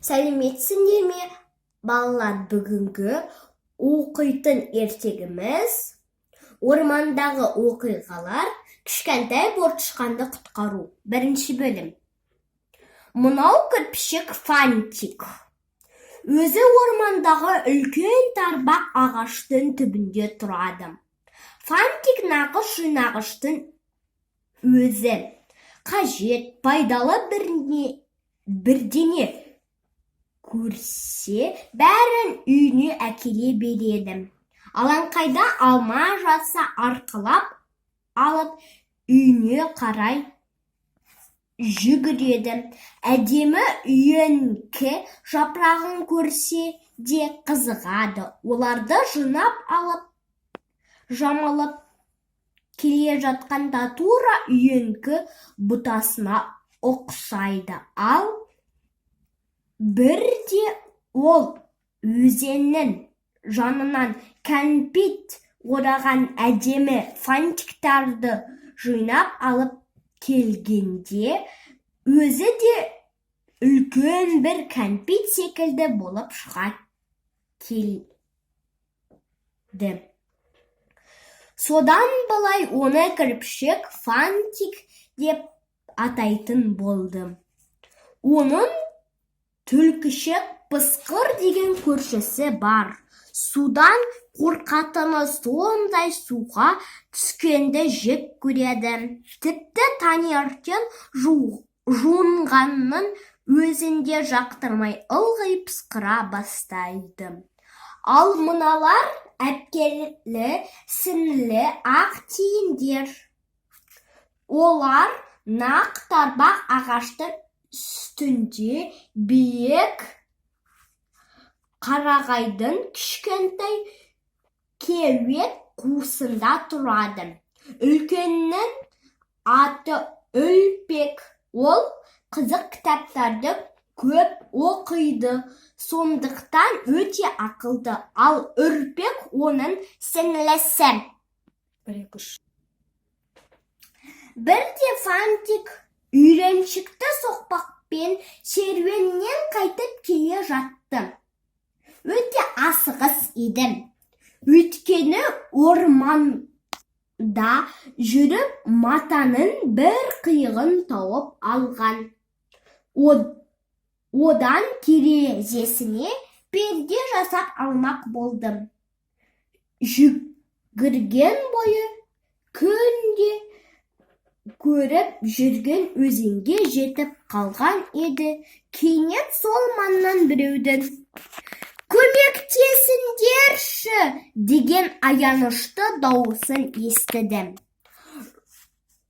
Сәлеметсіңдер ме, балалар? Бүгінгі оқитын ертегіміз ормандағы оқиғалар, кішкентай бортышқанды құтқару. Бірінші бөлім. Мынау кірпішек Фантик. Өзі ормандағы үлкен тарбақ ағаштың түбінде тұрады. Фантик нағыш жинағыштың өзі. Қажет, пайдалы бірдеңе көрсе, бәрін үйіне әкеле береді. Алаңқайда алма жатса арқылап алып, үйіне қарай жүгіреді. Әдемі үйеңкі жапырағын көрсе де қызығады. Оларды жинап алып, жамалып келе жатқанда тура үйеңкі бұтасына ұқсайды. Ал бірде ол өзеннің жанынан кәмпит ораған әдемі фантиктарды жинап алып келгенде, өзі де үлкен бір кәмпит секілді болып шыға келді. Содан былай оны кірпішек Фантик деп атайтын болды. Оның түлкішек Пысқыр деген көршісі бар. Судан қорқатыны сондай, суға түскенді жек көреді. Тіпті таңертең жуынғанның өзінде жақтырмай ылғи пысқыра бастайды. Ал мыналар әпкелі, сіңлі ақ тиіндер. Олар нақ тарбақ ағаштың үстінде биік қарағайдың кішкентай кеуек қуысында тұрады. Үлкеннің аты Үлпек. Ол қызық кітаптарды көп оқиды, сондықтан өте ақылды. Ал Үрпек оның сіңлісі. Бірде Фантик үйреншікті соқпақпен серуеннен қайтып келе жатты. Өте асығыс еді. Өйткені орманда жүріп матаның бір қиығын тауып алған. Одан терезесіне перде жасап алмақ болды. Жүгірген бойы күнде көріп жүрген өзенге жетіп қалған еді. Кенет сол маңнан біреудің «Көмектесіңдерші!» деген аянышты дауысын естіді.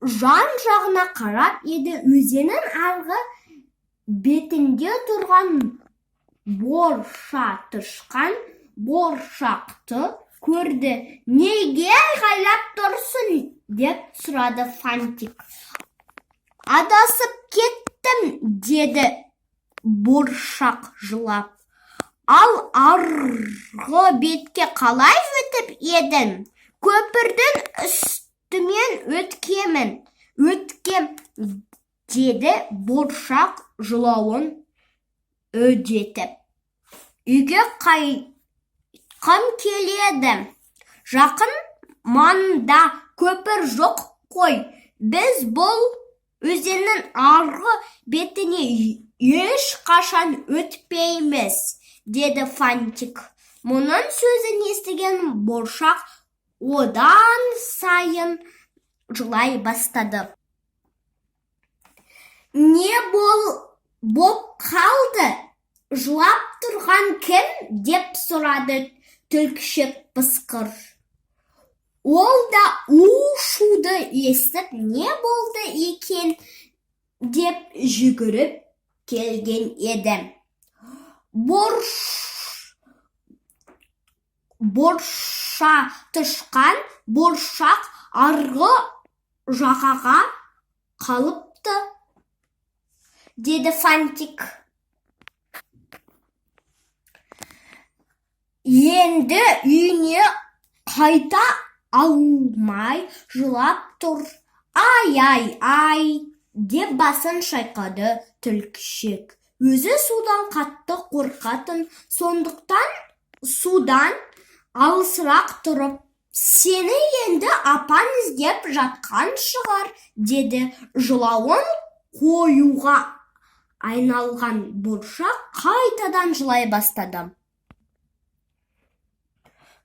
Жан-жағына қарап еді, өзеннің арғы бетінде тұрған борша боршақты көрді. «Неге айғайлап тұрсың?» деп сұрады Фантик. «Адасып кеттім», деді боршақ жылап. «Ал арғы бетке қалай өтіп едің?» «Көпірдің үстімен өткем», деді боршақ жылауын үдетіп. «Үйге қайтқым келеді. Жақын маңда көпір жоқ қой. Біз бұл өзеннің арғы бетіне ешқашан өтпейміз», деді Фантик. Мұның сөзін естіген боршақ одан сайын жылай бастады. «Не боп қалды? Жылап тұрған кім?» деп сұрады түлкішек Пысқыр. Ол да у-шуды естіп, не болды екен деп жүгіріп келген еді. Борша тышқан боршақ арғы жағаға қалыпты, деді Фантик. Енді үйіне қайта алмай жылап тұр. «Ай, деп басын шайқады түлкішек. өзі судан қатты қорқатын, сондықтан судан алысырақ тұрып, сені енді апан іздеп жатқан шығар, деді. Жылауын қоюға айналған бұршақ қайтадан жылай бастады.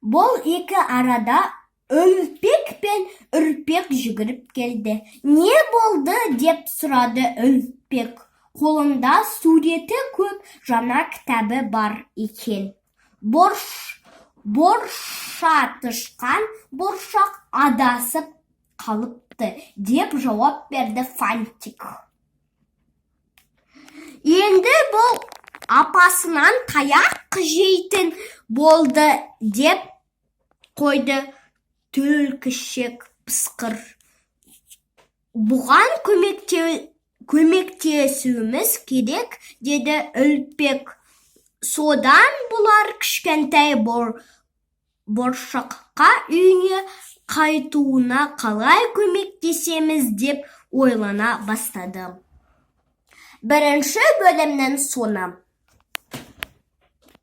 Бұл екі арада Үлпек пен Үрпек жүгіріп келді. Не болды деп сұрады Үлпек. Қолында суреті көп жаңа кітабы бар екен. Борша тышқан бұршақ адасып қалыпты, деп жауап берді Фантик. Енді бұл апасынан таяқ жейтін болды, деп қойды Түлкішек пысқыр. Бұған көмектесуіміз керек, деді Үлпек. Содан бұлар кішкентай бұршаққа үйіне қайтуына қалай көмектесеміз деп ойлана бастады. Бірінші бөлімнің соңы.